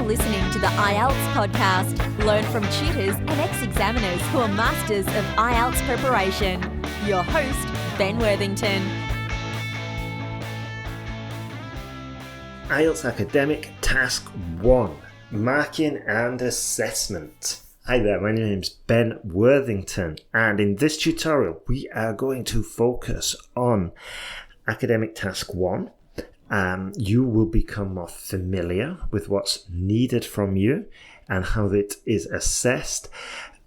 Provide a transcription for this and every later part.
listening to the IELTS podcast. Learn from tutors and ex-examiners who are masters of IELTS preparation. Your host, Ben Worthington. IELTS Academic Task 1, Marking and Assessment. Hi there, my name is Ben Worthington, and in this tutorial we are going to focus on Academic Task 1. You will become more familiar with what's needed from you and how it is assessed,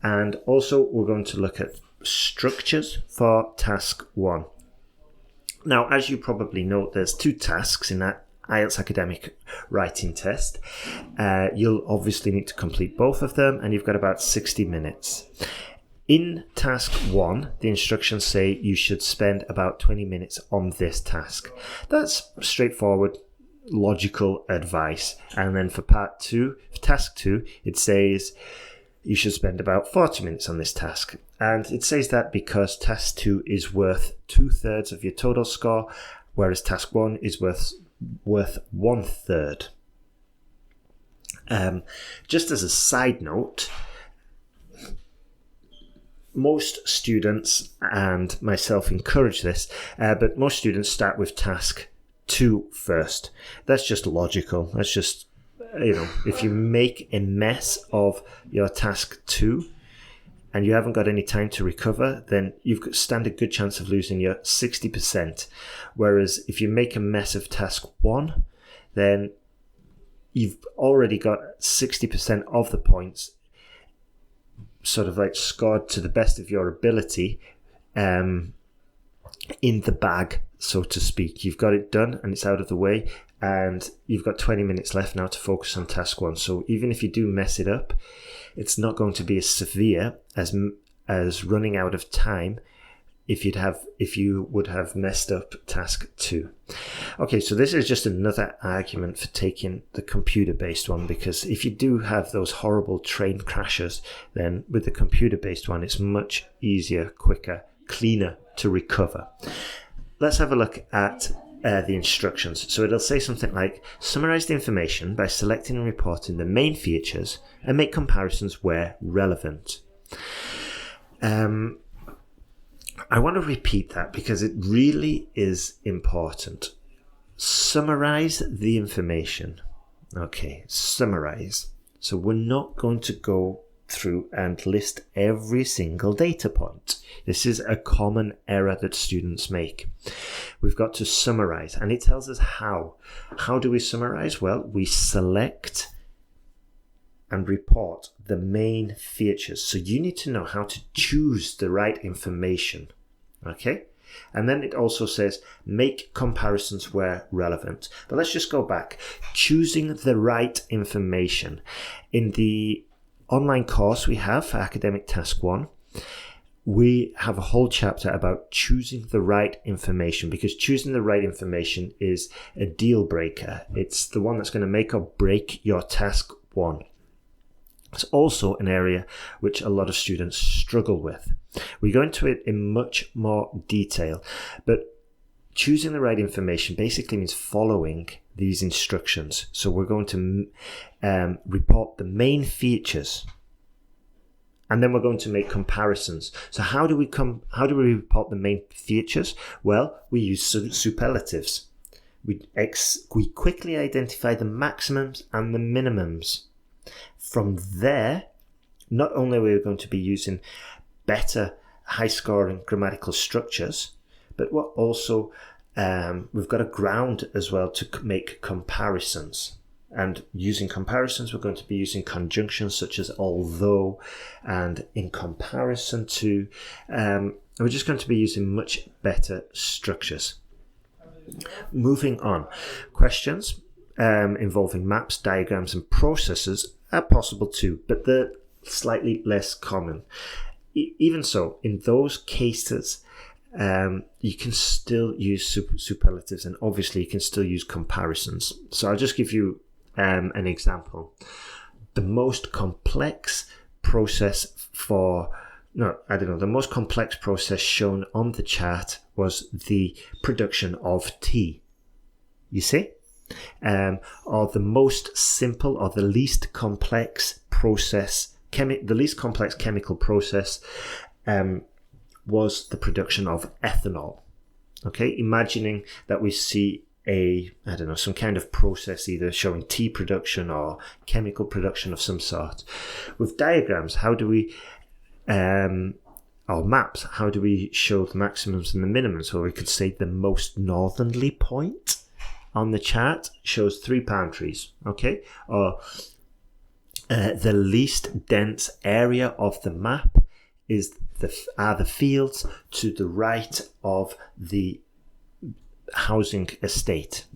and also we're going to look at structures for Task 1. Now, as you probably know, there's two tasks in that IELTS academic writing test. You'll obviously need to complete both of them, and you've got about 60 minutes. In task 1, the instructions say you should spend about 20 minutes on this task. That's straightforward, logical advice. And then for task 2, it says you should spend about 40 minutes on this task. And it says that because task 2 is worth 2/3 of your total score, whereas task 1 is worth 1/3. Just as a side note, most students, and myself encourage this, but most students start with task 2 first. That's just logical. That's just, if you make a mess of your task 2 and you haven't got any time to recover, then you've stand a good chance of losing your 60%. Whereas if you make a mess of task 1, then you've already got 60% of the points sort of like scored to the best of your ability in the bag, so to speak. You've got it done and it's out of the way, and you've got 20 minutes left now to focus on task 1. So even if you do mess it up, it's not going to be as severe as running out of time if you would have messed up task 2. Okay, so this is just another argument for taking the computer-based one, because if you do have those horrible train crashes, then with the computer-based one, it's much easier, quicker, cleaner to recover. Let's have a look at the instructions. So it'll say something like, summarize the information by selecting and reporting the main features and make comparisons where relevant. I want to repeat that because it really is important. Summarize the information. Okay, summarize. So we're not going to go through and list every single data point. This is a common error that students make. We've got to summarize, and it tells us how. How do we summarize? Well, we select and report the main features. So you need to know how to choose the right information. Okay? And then it also says make comparisons where relevant. But let's just go back. Choosing the right information. In the online course we have for Academic Task 1, we have a whole chapter about choosing the right information, because choosing the right information is a deal breaker. It's the one that's going to make or break your task 1. It's also an area which a lot of students struggle with. We go into it in much more detail, but choosing the right information basically means following these instructions. So we're going to report the main features, and then we're going to make comparisons. So how do we report the main features? Well, we use superlatives. We quickly identify the maximums and the minimums. From there, not only are we going to be using better high-scoring grammatical structures, but we're also we've got a ground as well to make comparisons. And using comparisons, we're going to be using conjunctions such as although and in comparison to. We're just going to be using much better structures. Moving on, questions involving maps, diagrams, and processes are possible too, but they're slightly less common. Even so, in those cases, you can still use superlatives, and obviously you can still use comparisons. So I'll just give you an example. The most complex process the most complex process shown on the chart was the production of tea. You see? or the most simple or the least complex process, the least complex chemical process was the production of ethanol. Okay, imagining that we see some kind of process either showing tea production or chemical production of some sort. With diagrams, how do we, or maps, how do we show the maximums and the minimums? So we could say the most northerly point on the chart shows 3 palm trees, okay? Or the least dense area of the map are the fields to the right of the housing estate.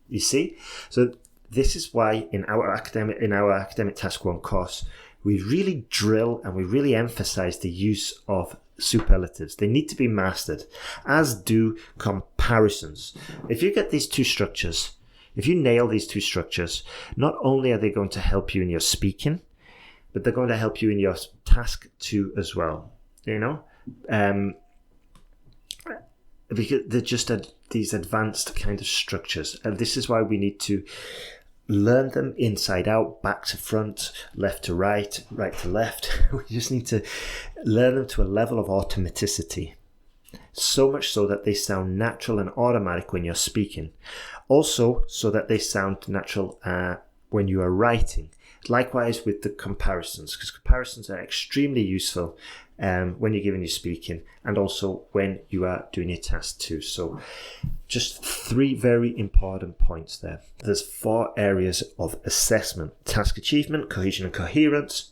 You see? So this is why in our academic task 1 course, we really drill and we really emphasize the use of superlatives. They need to be mastered, as do comparisons. If you get these 2 structures, if you nail these 2 structures, not only are they going to help you in your speaking, but they're going to help you in your task 2 as well. You know, because they're just these advanced kind of structures, and this is why we need to learn them inside out, back to front, left to right, right to left. We just need to learn them to a level of automaticity, so much so that they sound natural and automatic when you're speaking, also so that they sound natural when you are writing. Likewise with the comparisons, because comparisons are extremely useful when you're giving your speaking, and also when you are doing your task 2. So just 3 very important points there. There's 4 areas of assessment: task achievement, cohesion and coherence,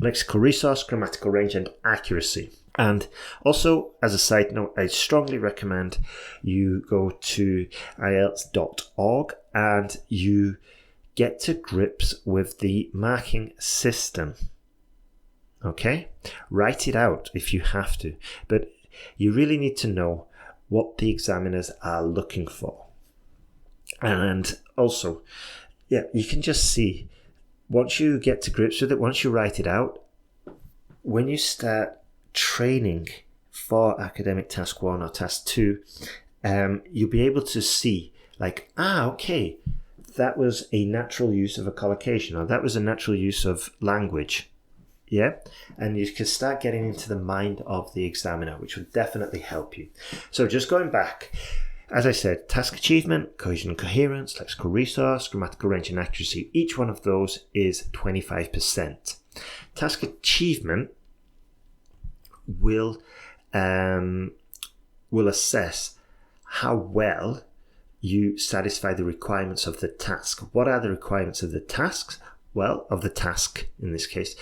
lexical resource, grammatical range and accuracy. And also, as a side note, I strongly recommend you go to IELTS.org and you get to grips with the marking system. Okay? Write it out if you have to, but you really need to know what the examiners are looking for. And also, you can just see, once you get to grips with it, once you write it out, when you start training for academic task 1 or task 2, you'll be able to see, like, okay, that was a natural use of a collocation, or that was a natural use of language. Yeah, and you can start getting into the mind of the examiner, which will definitely help you. So just going back, as I said, task achievement, cohesion and coherence, lexical resource, grammatical range and accuracy, each one of those is 25%. Task achievement will assess how well you satisfy the requirements of the task. What are the requirements of the tasks? Well, of the task in this case.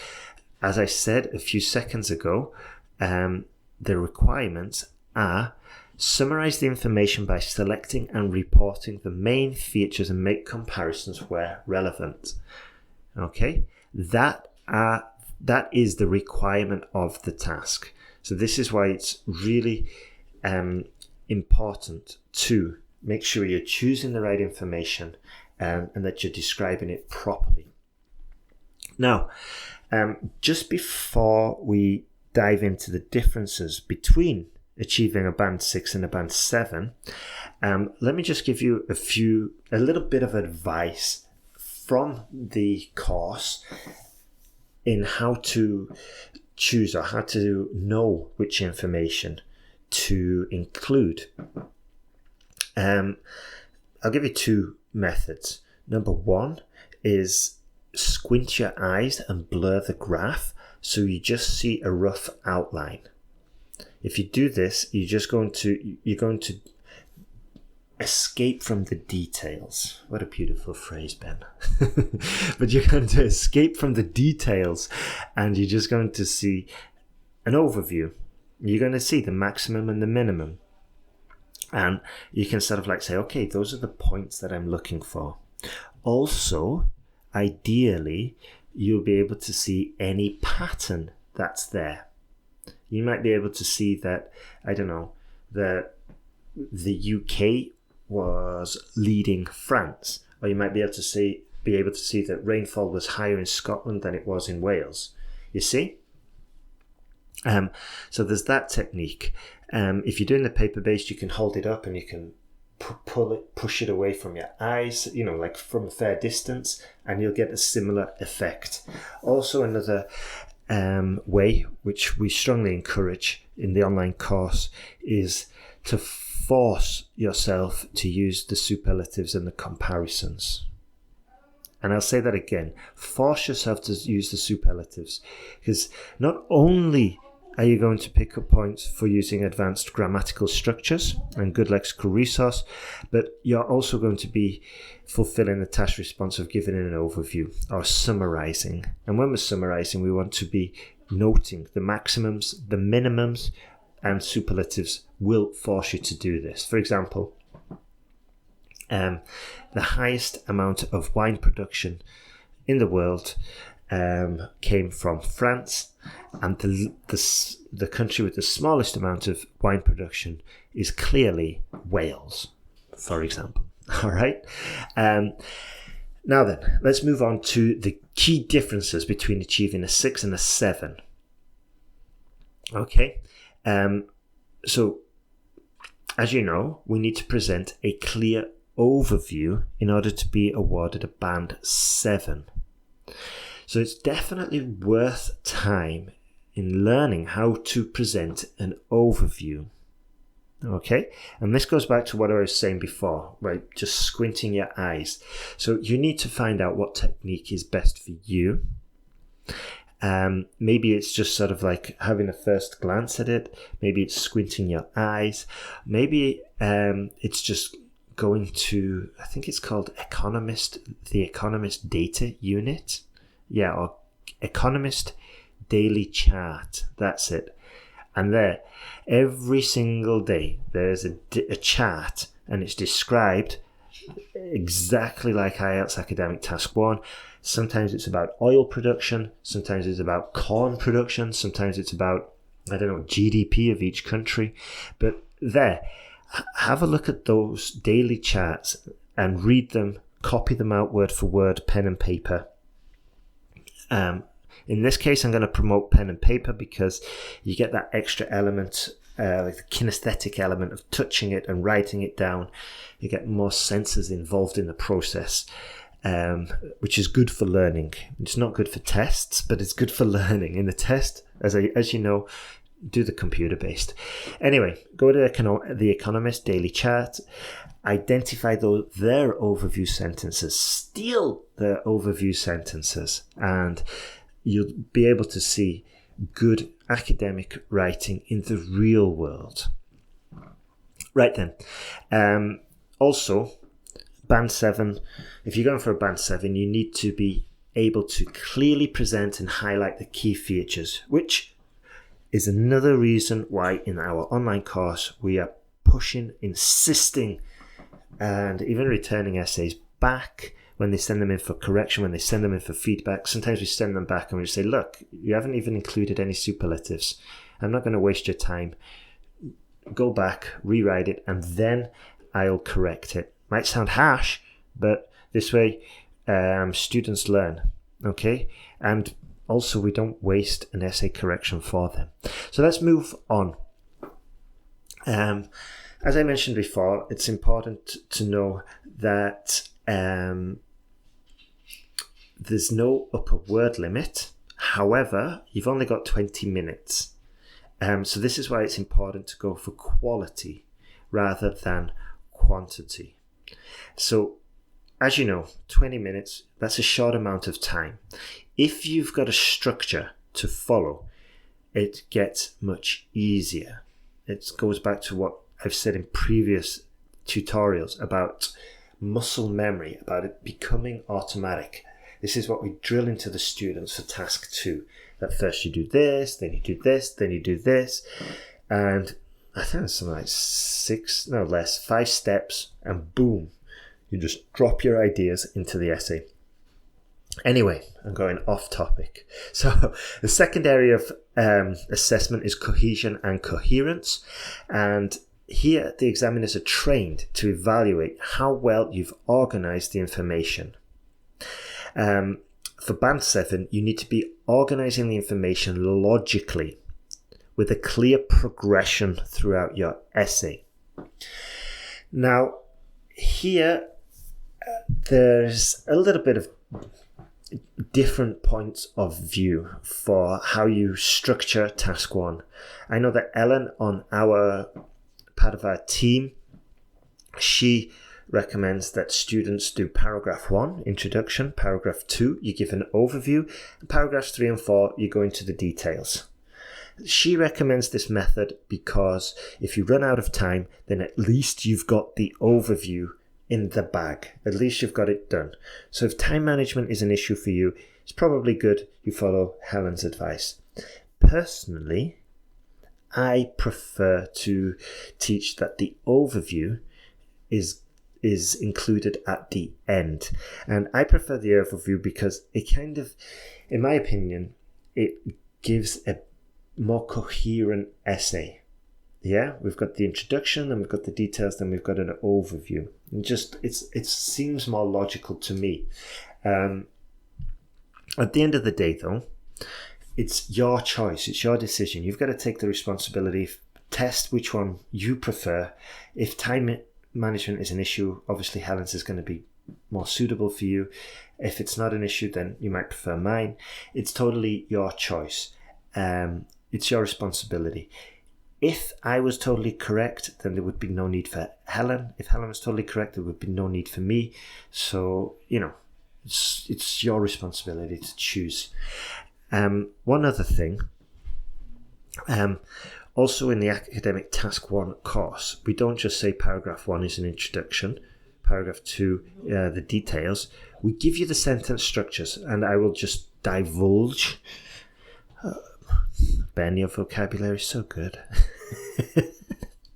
As I said a few seconds ago, the requirements are: summarize the information by selecting and reporting the main features and make comparisons where relevant. Okay, that is the requirement of the task. So this is why it's really important to make sure you're choosing the right information and that you're describing it properly. Now, just before we dive into the differences between achieving a band 6 and a band 7, let me just give you a little bit of advice from the course in how to choose or how to know which information to include. I'll give you 2 methods. Number 1 is squint your eyes and blur the graph so you just see a rough outline. If you do this, you're going to escape from the details. What a beautiful phrase, Ben. But you're going to escape from the details and you're just going to see an overview. You're going to see the maximum and the minimum. And you can sort of like say, okay, those are the points that I'm looking for. Also, ideally, you'll be able to see any pattern that's there. You might be able to see that, I don't know, the UK was leading France, or you might be able to see that rainfall was higher in Scotland than it was in Wales. You see? So there's that technique. If you're doing the paper-based, you can hold it up and you can push it away from your eyes, like from a fair distance, and you'll get a similar effect. Also, another way which we strongly encourage in the online course is to force yourself to use the superlatives and the comparisons. And I'll say that again, force yourself to use the superlatives, because not only are you going to pick up points for using advanced grammatical structures and good lexical resource, but you're also going to be fulfilling the task response of giving an overview or summarising. And when we're summarising, we want to be noting the maximums, the minimums, and superlatives will force you to do this. For example, the highest amount of wine production in the world came from France, and the country with the smallest amount of wine production is clearly Wales, for example. All right. Now then, let's move on to the key differences between achieving a 6 and a 7. Okay. So, as you know, we need to present a clear overview in order to be awarded a band 7. So it's definitely worth time in learning how to present an overview. Okay, and this goes back to what I was saying before, right? Just squinting your eyes. So you need to find out what technique is best for you. Maybe it's just sort of like having a first glance at it. Maybe it's squinting your eyes. Maybe it's just going to, I think it's called the Economist Data Unit. Yeah, or Economist Daily Chart. That's it. And there, every single day, there's a chart, and it's described exactly like IELTS Academic Task 1. Sometimes it's about oil production. Sometimes it's about corn production. Sometimes it's about, GDP of each country. But there, have a look at those daily charts and read them, copy them out word for word, pen and paper. In this case, I'm going to promote pen and paper because you get that extra element, like the kinesthetic element of touching it and writing it down. You get more senses involved in the process, which is good for learning. It's not good for tests, but it's good for learning. In the test, as you know, do the computer-based. Anyway, go to the Economist Daily Chart, identify their overview sentences, steal their overview sentences, and you'll be able to see good academic writing in the real world. Right then. Also, Band 7, if you're going for a Band 7, you need to be able to clearly present and highlight the key features, which is another reason why in our online course we are pushing, insisting, and even returning essays back when they send them in for correction, when they send them in for feedback. Sometimes we send them back and we just say, look, you haven't even included any superlatives. I'm not going to waste your time. Go back, rewrite it, and then I'll correct it. Might sound harsh, but this way students learn, okay? And also we don't waste an essay correction for them. So let's move on. As I mentioned before, it's important to know that there's no upper word limit. However, you've only got 20 minutes. So this is why it's important to go for quality rather than quantity. So, as you know, 20 minutes, that's a short amount of time. If you've got a structure to follow, it gets much easier. It goes back to what I've said in previous tutorials about muscle memory, about it becoming automatic. This is what we drill into the students for task 2. That first you do this, then you do this, then you do this. And I think it's something like 5 steps, and boom, you just drop your ideas into the essay. Anyway, I'm going off topic. So the second area of assessment is cohesion and coherence. And here the examiners are trained to evaluate how well you've organized the information. For Band 7, you need to be organizing the information logically with a clear progression throughout your essay. Now, here, there's a little bit of different points of view for how you structure task 1. I know that Ellen, on our part of our team, she recommends that students do paragraph 1, introduction, paragraph 2, you give an overview, and paragraphs 3 and 4, you go into the details. She recommends this method because if you run out of time, then at least you've got the overview in the bag. At least you've got it done. So if time management is an issue for you, it's probably good you follow Helen's advice. Personally, I prefer to teach that the overview is included at the end. And I prefer the overview because it kind of, in my opinion, it gives a more coherent essay. Yeah, we've got the introduction, and we've got the details, then we've got an overview. And just it seems more logical to me. At the end of the day, though, it's your choice, it's your decision. You've got to take the responsibility, test which one you prefer. If time management is an issue, obviously Helen's is going to be more suitable for you. If it's not an issue, then you might prefer mine. It's totally your choice. It's your responsibility. If I was totally correct, then there would be no need for Helen. If Helen was totally correct, there would be no need for me. So, it's your responsibility to choose. One other thing, also in the Academic Task 1 course, we don't just say paragraph 1 is an introduction, paragraph 2, the details. We give you the sentence structures, and I will just divulge. Ben, your vocabulary is so good.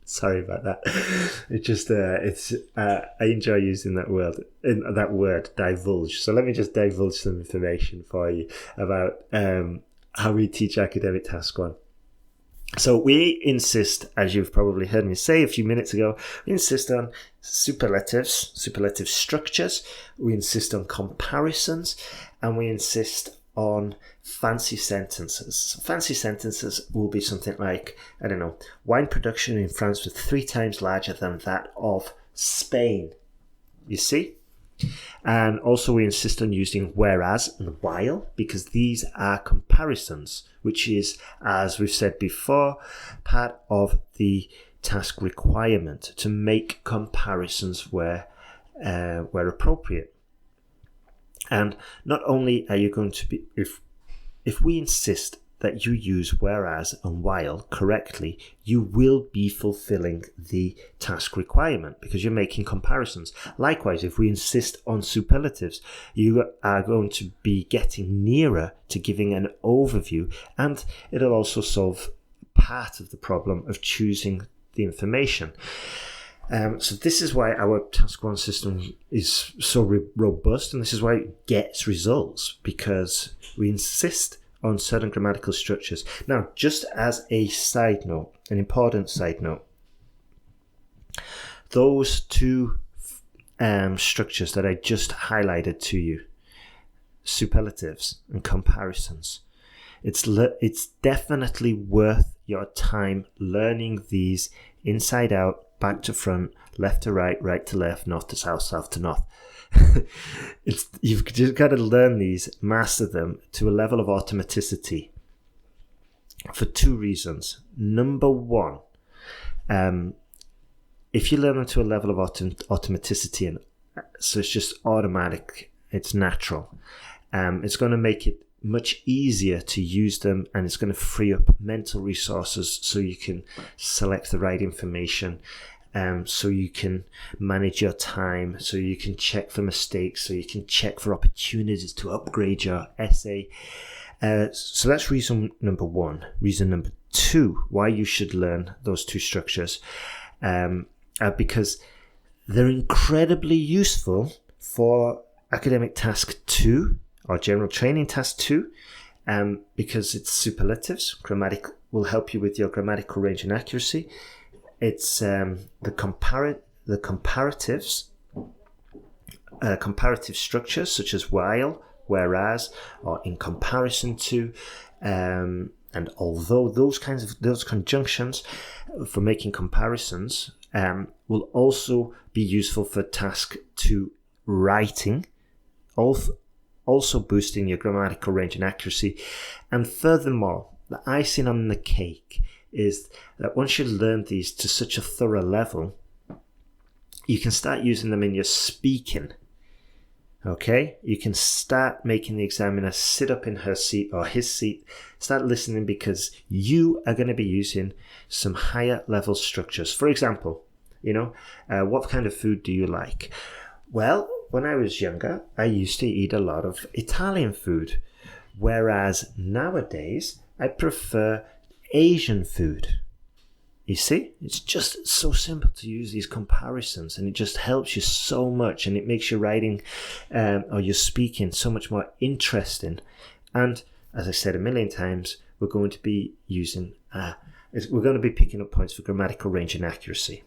Sorry about that. It just I enjoy using that word divulge. So let me just divulge some information for you about how we teach Academic Task 1. So we insist, as you've probably heard me say a few minutes ago, we insist on superlative structures, we insist on comparisons, and we insist on fancy sentences. Fancy sentences will be something like, wine production in France was 3 times larger than that of Spain. You see? And also we insist on using whereas and while, because these are comparisons, which is, as we've said before, part of the task requirement to make comparisons where appropriate. And not only are you going to be, if we insist that you use whereas and while correctly, you will be fulfilling the task requirement because you're making comparisons. Likewise, if we insist on superlatives, you are going to be getting nearer to giving an overview, and it'll also solve part of the problem of choosing the information. So this is why our Task 1 system is so robust, and this is why it gets results, because we insist on certain grammatical structures. Now, just as a side note, an important side note, those 2 structures that I just highlighted to you, superlatives and comparisons, it's definitely worth your time learning these inside out, back to front, left to right, right to left, north to south, south to north. You've just got to learn these, master them to a level of automaticity for 2 reasons. Number 1, if you learn them to a level of automaticity, and so it's just automatic, it's natural, it's going to make it much easier to use them, and it's going to free up mental resources so you can select the right information, so you can manage your time, so you can check for mistakes, so you can check for opportunities to upgrade your essay. So that's reason number 1. Reason number 2 why you should learn those 2 structures, because they're incredibly useful for Academic Task 2 or General Training Task 2, because it's superlatives. Grammatic will help you with your grammatical range and accuracy. It's the comparatives, comparative structures such as while, whereas, or in comparison to, and although those conjunctions for making comparisons will also be useful for task 2 writing, also boosting your grammatical range and accuracy. And furthermore, the icing on the cake is that once you learn these to such a thorough level, you can start using them in your speaking. Okay, you can start making the examiner sit up in her seat or his seat, start listening, because you are going to be using some higher level structures. For example, what kind of food do you like? Well, when I was younger, I used to eat a lot of Italian food, whereas nowadays I prefer Asian food. You see, it's just so simple to use these comparisons, and it just helps you so much, and it makes your writing or your speaking so much more interesting. And as I said a million times, we're going to be picking up points for grammatical range and accuracy.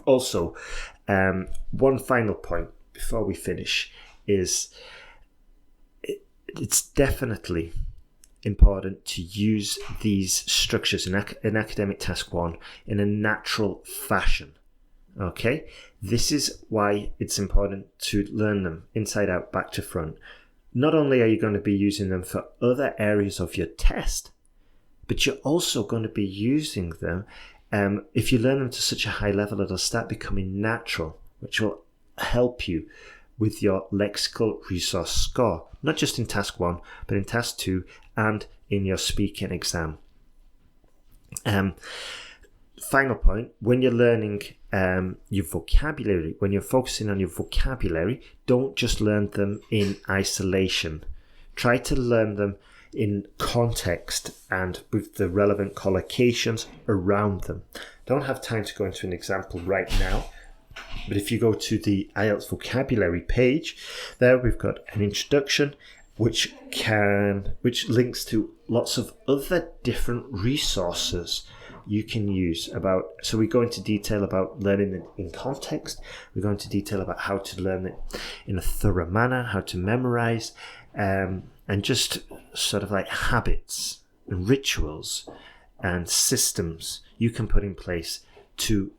Also, one final point before we finish is it's definitely important to use these structures in academic task 1 in a natural fashion. Okay, this is why it's important to learn them inside out, back to front. Not only are you going to be using them for other areas of your test, but you're also going to be using them if you learn them to such a high level, it'll start becoming natural, which will help you with your lexical resource score, not just in task 1, but in task 2 and in your speaking exam. Final point, when you're learning your vocabulary, when you're focusing on your vocabulary, don't just learn them in isolation. Try to learn them in context and with the relevant collocations around them. Don't have time to go into an example right now, but if you go to the IELTS vocabulary page, there we've got an introduction which links to lots of other different resources you can use so we go into detail about learning it in context. We go into detail about how to learn it in a thorough manner, how to memorize, and just sort of like habits and rituals and systems you can put in place to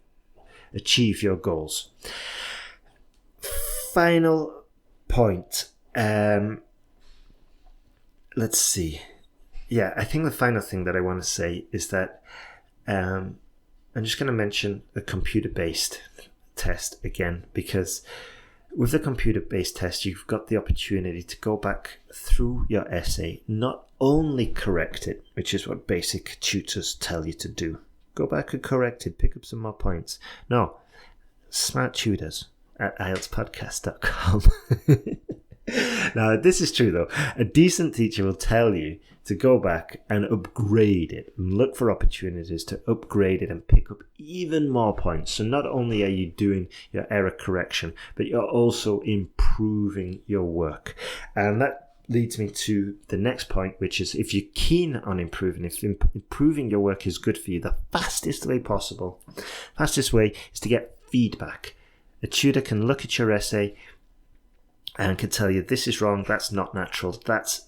achieve your goals. Final point. Let's see. Yeah, I think the final thing that I want to say is that I'm just going to mention the computer-based test again, because with the computer-based test, you've got the opportunity to go back through your essay, not only correct it, which is what basic tutors tell you to do. Go back and correct it, pick up some more points. No, smart tutors at IELTSPodcast.com. Now, this is true though. A decent teacher will tell you to go back and upgrade it and look for opportunities to upgrade it and pick up even more points. So not only are you doing your error correction, but you're also improving your work. And that leads me to the next point, which is if you're keen on improving, if improving your work is good for you, the fastest way is to get feedback. A tutor can look at your essay and can tell you, this is wrong, that's not natural, that's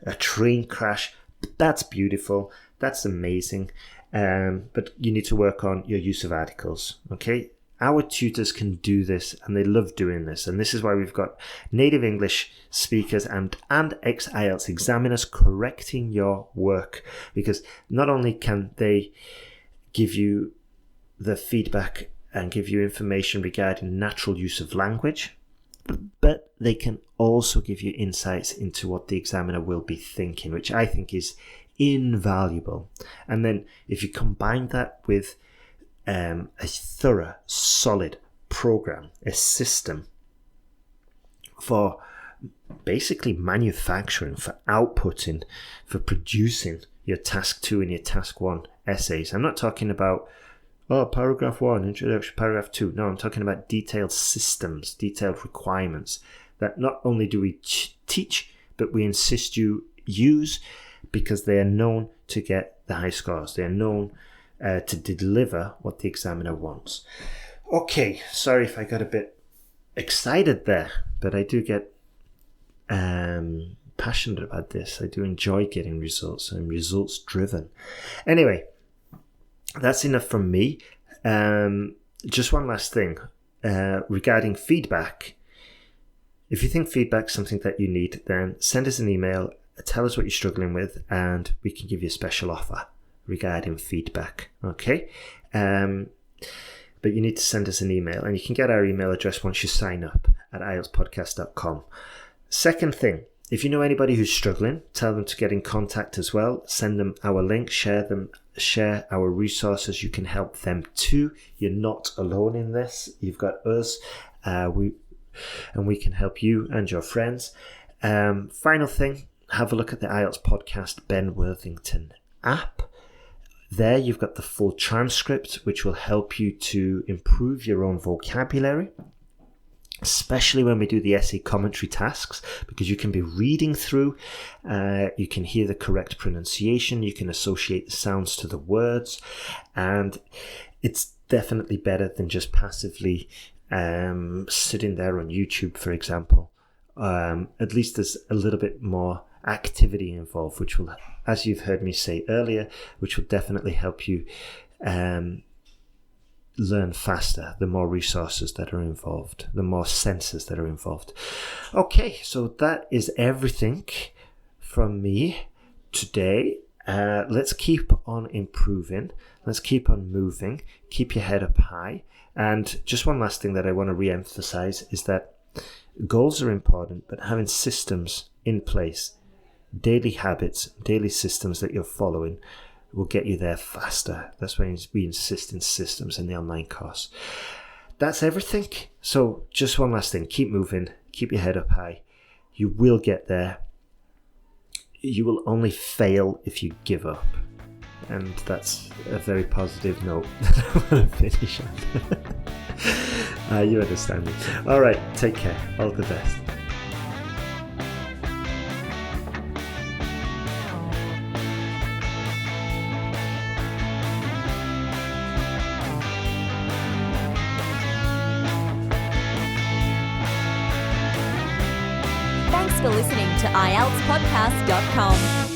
a train crash, that's beautiful, that's amazing, but you need to work on your use of articles. Okay, our tutors can do this, and they love doing this, and this is why we've got native English speakers and ex-IELTS examiners correcting your work, because not only can they give you the feedback and give you information regarding natural use of language, but they can also give you insights into what the examiner will be thinking, which I think is invaluable. And then if you combine that with a thorough, solid program, a system for basically manufacturing, for outputting, for producing your task 2 and your task 1 essays. I'm not talking about paragraph 1, introduction, paragraph 2. No, I'm talking about detailed systems, detailed requirements that not only do we teach, but we insist you use, because they are known to get the high scores. They are known to deliver what the examiner wants. Okay, sorry if I got a bit excited there, but I do get passionate about this. I do enjoy getting results. I'm results driven. Anyway, that's enough from me. just one last thing regarding feedback. If you think feedback's something that you need, then send us an email, tell us what you're struggling with, and we can give you a special offer regarding feedback. Okay? But you need to send us an email, and you can get our email address once you sign up at IELTSPodcast.com. Second thing, if you know anybody who's struggling, tell them to get in contact as well. Send them our link, share our resources. You can help them too. You're not alone in this. You've got us. We can help you and your friends. Final thing, have a look at the IELTS Podcast Ben Worthington app. There you've got the full transcript, which will help you to improve your own vocabulary, especially when we do the essay commentary tasks, because you can be reading through, you can hear the correct pronunciation, you can associate the sounds to the words, and it's definitely better than just passively sitting there on YouTube, for example. At least there's a little bit more activity involved, which will, as you've heard me say earlier, which will definitely help you learn faster, the more resources that are involved, the more senses that are involved. Okay, so that is everything from me today. Let's keep on improving. Let's keep on moving. Keep your head up high. And just one last thing that I want to re-emphasize is that goals are important, but having systems in place, daily habits, daily systems that you're following will get you there faster. That's why we insist in systems in the online course. That's everything. So just one last thing. Keep moving. Keep your head up high. You will get there. You will only fail if you give up. And that's a very positive note that I want to finish on. You understand me. All right. Take care. All the best. Thanks for listening to IELTSPodcast.com.